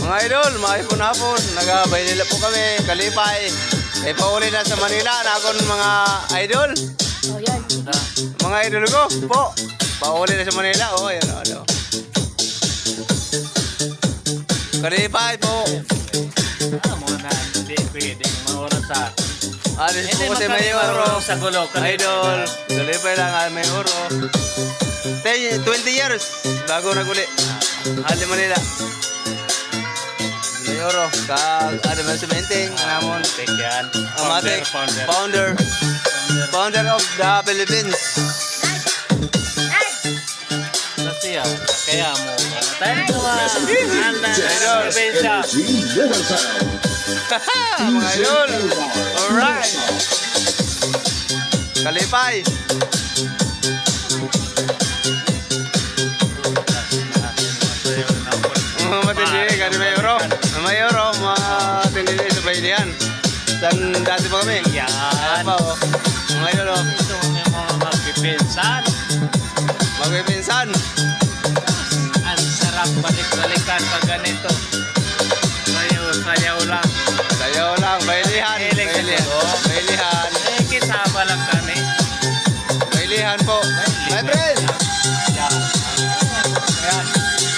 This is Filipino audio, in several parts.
Mga idol, hapon. Nagabaylila po kami, Kalipay. Eh, pauli na sa Manila, nakon mga idol. Oh, yan. Mga idol ko, po. Pauli na sa Manila, oh, yan, ano. Kalipay po. Mga na, hindi pwede. Mga oras sa... Alis po kasi may oro. Sa gulo. Idol, Kalipay lang, may oro. 20 years, bago naguli. Hali Manila. May oro, ano man sa mainting, namon. Yan. Amatic, founder of the Philippines. Kasi yan, kaya mo. Tayo naman. Idol. Mga idol. Alright. Kalipay. Mga matindi, kasi may euro, matindi sa baylihan. Saan dati pa kami? Yan. Ayan pa, oh. Mga idol, oh. Ito yung mga magpipinsan. Magpipinsan. Ang sarap balik-balikan pag ganito. Sayaw lang. Sayaw lang, baylihan. Baylihan. Eh, kisama lang kami. Baylihan po. My friend! Yan. Ayan.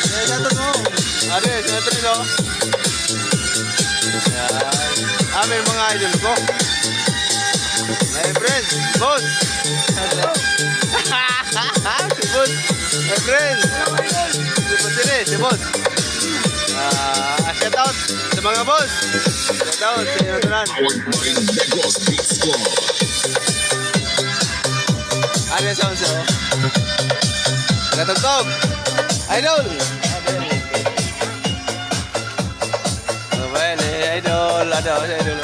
Shoutout mo. Aris, shoutout mo. Ayan. Amin mga idol ko. My friend, boss. Si boss. My friend. Si boss ini, si boss. Shoutout sa mga boss. Shoutout sa inyo tunan. Ano yung sound sa'yo? Gatugtog. Idol. Well, idol. Ano sa idol?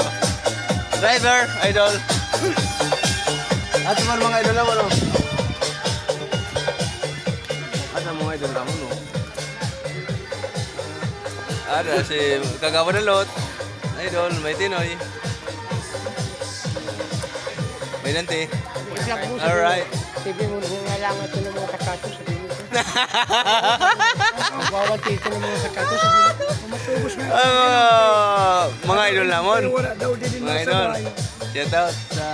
Driver, idol. At naman mga idol naman, no? At mga idol naman, no? Ada si Kagawa ng Lot. Idol, may Tinoy. May Dante. Alright. Sabi mo nga lang ito ng mga takato. Sabi mo ito. Bawal dito ng mga takato. Sabi mo ito. Matubos nga. Mga idol naman. Wala daw din Mga idol. Shout out sa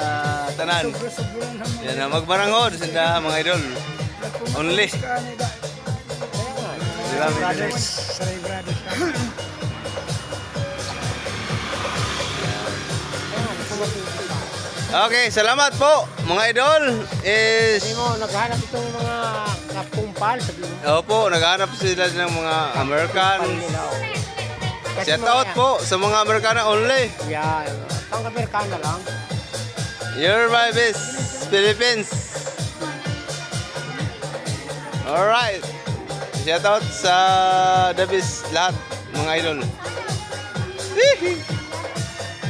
tanan. Yan na magbaranghod sa mga idol. Only. Diba, Brothers. Saray brothers. Okay, salamat po mga idol. Sabi mo, naghanap itong mga kapumpal. Sabi mo. Opo, naghanap sila ng mga American. Shout out po sa mga Amerikana only. Yan. Pang-Amerikana lang. You're my best, Philippines. Alright. Shout out sa the best lahat mga idol.